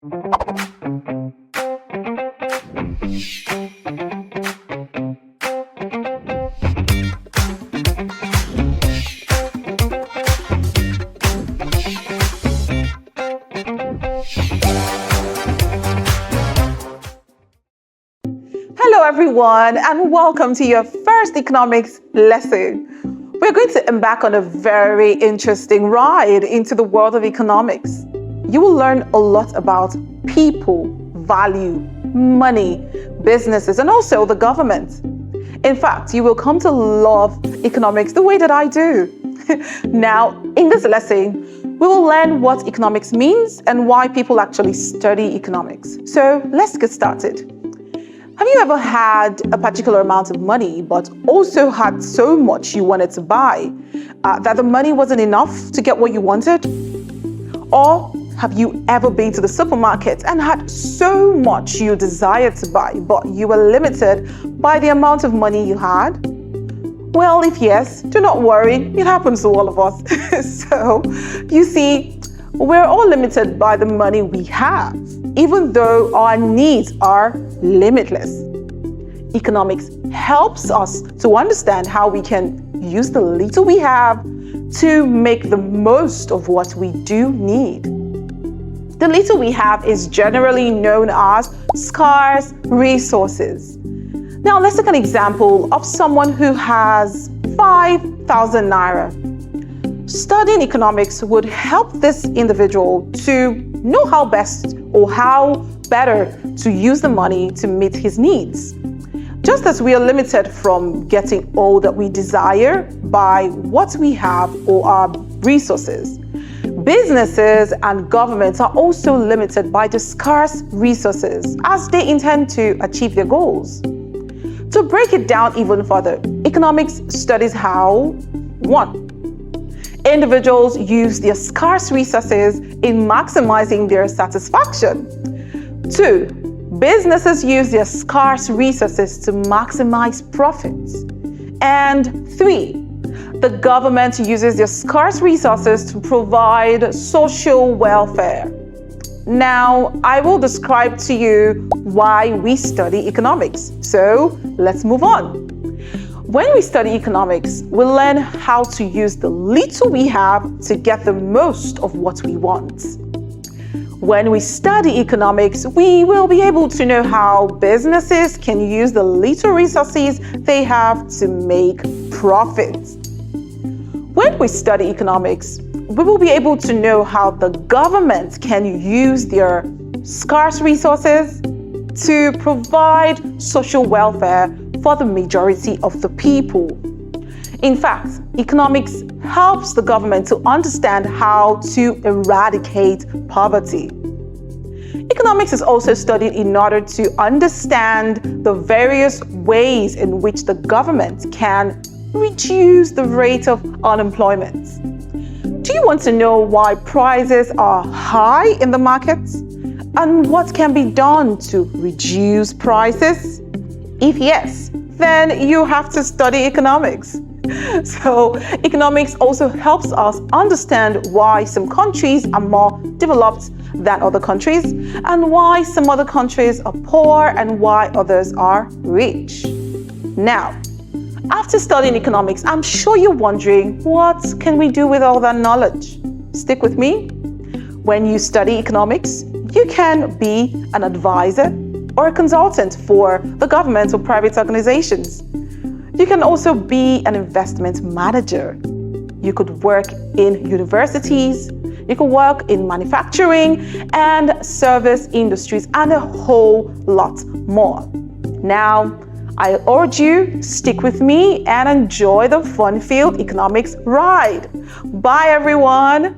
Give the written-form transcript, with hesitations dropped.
Hello everyone, and welcome to your first economics lesson. We're going to embark on a very interesting ride into the world of economics. You will learn a lot about people, value, money, businesses, and also the government. In fact, you will come to love economics the way that I do. Now, in this lesson, we will learn what economics means and why people actually study economics. So let's get started. Have you ever had a particular amount of money, but also had so much you wanted to buy that the money wasn't enough to get what you wanted? Or have you ever been to the supermarket and had so much you desired to buy, but you were limited by the amount of money you had? Well, if yes, do not worry, it happens to all of us. So, you see, we're all limited by the money we have, even though our needs are limitless. Economics helps us to understand how we can use the little we have to make the most of what we do need. The little we have is generally known as scarce resources. Now, let's take an example of someone who has 5,000 naira. Studying economics would help this individual to know how best or how better to use the money to meet his needs. Just as we are limited from getting all that we desire by what we have or our resources, businesses and governments are also limited by the scarce resources as they intend to achieve their goals. To break it down even further, economics studies how 1. Individuals use their scarce resources in maximizing their satisfaction. 2. Businesses use their scarce resources to maximize profits. And 3. The government uses their scarce resources to provide social welfare. Now, I will describe to you why we study economics. So, let's move on. When we study economics, we learn how to use the little we have to get the most of what we want. When we study economics, we will be able to know how businesses can use the little resources they have to make profits. When we study economics, we will be able to know how the government can use their scarce resources to provide social welfare for the majority of the people. In fact, economics helps the government to understand how to eradicate poverty. Economics is also studied in order to understand the various ways in which the government can reduce the rate of unemployment. Do you want to know why prices are high in the markets and what can be done to reduce prices? If yes, then you have to study economics. So, economics also helps us understand why some countries are more developed than other countries, and why some other countries are poor and why others are rich. Now, after studying economics, I'm sure you're wondering, what can we do with all that knowledge? Stick with me. When you study economics, you can be an advisor or a consultant for the government or private organizations. You can also be an investment manager. You could work in universities, you could work in manufacturing and service industries, and a whole lot more. Now, I urge you, stick with me and enjoy the fun-filled economics ride. Bye, everyone.